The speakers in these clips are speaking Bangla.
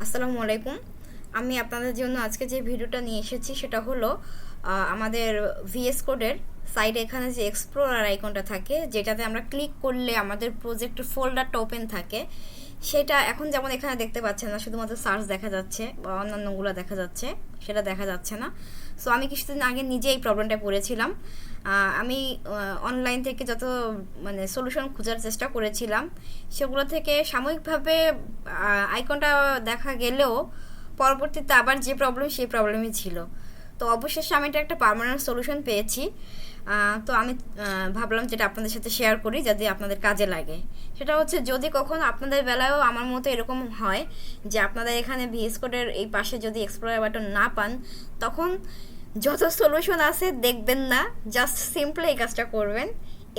আসসালামু আলাইকুম। আমি আপনাদের জন্য আজকে যে ভিডিওটা নিয়ে এসেছি সেটা হলো আমাদের ভিএস কোডের সাইডে এখানে যে এক্সপ্লোরার আইকনটা থাকে, যেটাতে আমরা ক্লিক করলে আমাদের প্রজেক্টের ফোল্ডারটা ওপেন থাকে, সেটা এখন যেমন এখানে দেখতে পাচ্ছেন না, শুধুমাত্র সার্চ দেখা যাচ্ছে বা অন্যান্যগুলো দেখা যাচ্ছে, সেটা দেখা যাচ্ছে না। সো আমি কিছুদিন আগে নিজে এই প্রবলেমটা পড়েছিলাম। আমি অনলাইন থেকে যত সলিউশন খোঁজার চেষ্টা করেছিলাম, সেগুলো থেকে সাময়িকভাবে আইকনটা দেখা গেলেও পরবর্তীতে আবার যে প্রবলেম সেই প্রবলেমই ছিল। তো অবশেষে আমি এটা একটা পার্মানেন্ট সলিউশন পেয়েছি। তো আমি ভাবলাম যেটা আপনাদের সাথে শেয়ার করি যদি আপনাদের কাজে লাগে। সেটা হচ্ছে, যদি কখনো আপনাদের বেলায়ও আমার মতো এরকম হয় যে আপনাদের এখানে ভিএস কোডের এই পাশে যদি এক্সপ্লোরার বাটন না পান, তখন যত সলিউশন আছে দেখবেন না, জাস্ট সিম্পলি এই কাজটা করবেন।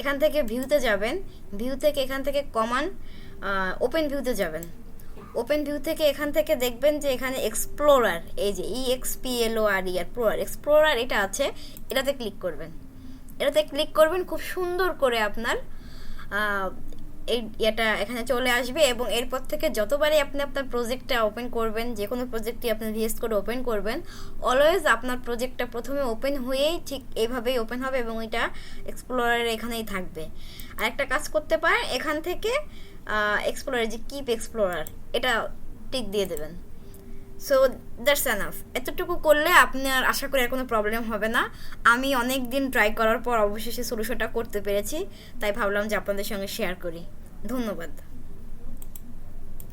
এখান থেকে ভিউতে যাবেন, ভিউ থেকে এখান থেকে কমান ওপেন ভিউতে যাবেন। ওপেন ভিউ থেকে এখান থেকে দেখবেন যে এখানে এক্সপ্লোরার, এই যে এক্সপ্লোরার এটা আছে, এটাতে ক্লিক করবেন। খুব সুন্দর করে আপনার এটা এখানে চলে আসবে, এবং এরপর থেকে যতবারই আপনি আপনার প্রজেক্টটা ওপেন করবেন, যে কোনো প্রজেক্টই আপনি ভিএস কোড ওপেন করবেন, অলওয়েজ আপনার প্রজেক্টটা প্রথমে ওপেন হয়েই ঠিক এইভাবেই ওপেন হবে এবং এটা এক্সপ্লোরারের এখানেই থাকবে। আর একটা কাজ করতে পারেন, এখান থেকে এক্সপ্লোরার যে কিপ এক্সপ্লোরার, এটা টিক দিয়ে দেবেন। So that's enough. এতটুকু করলে আপনার আশা করি আর কোনো প্রবলেম হবে না। আমি অনেক দিন ট্রাই করার পর অবশেষে সলিউশনটা করতে পেরেছি, তাই ভাবলাম যে আপনাদের সঙ্গে শেয়ার করি। ধন্যবাদ।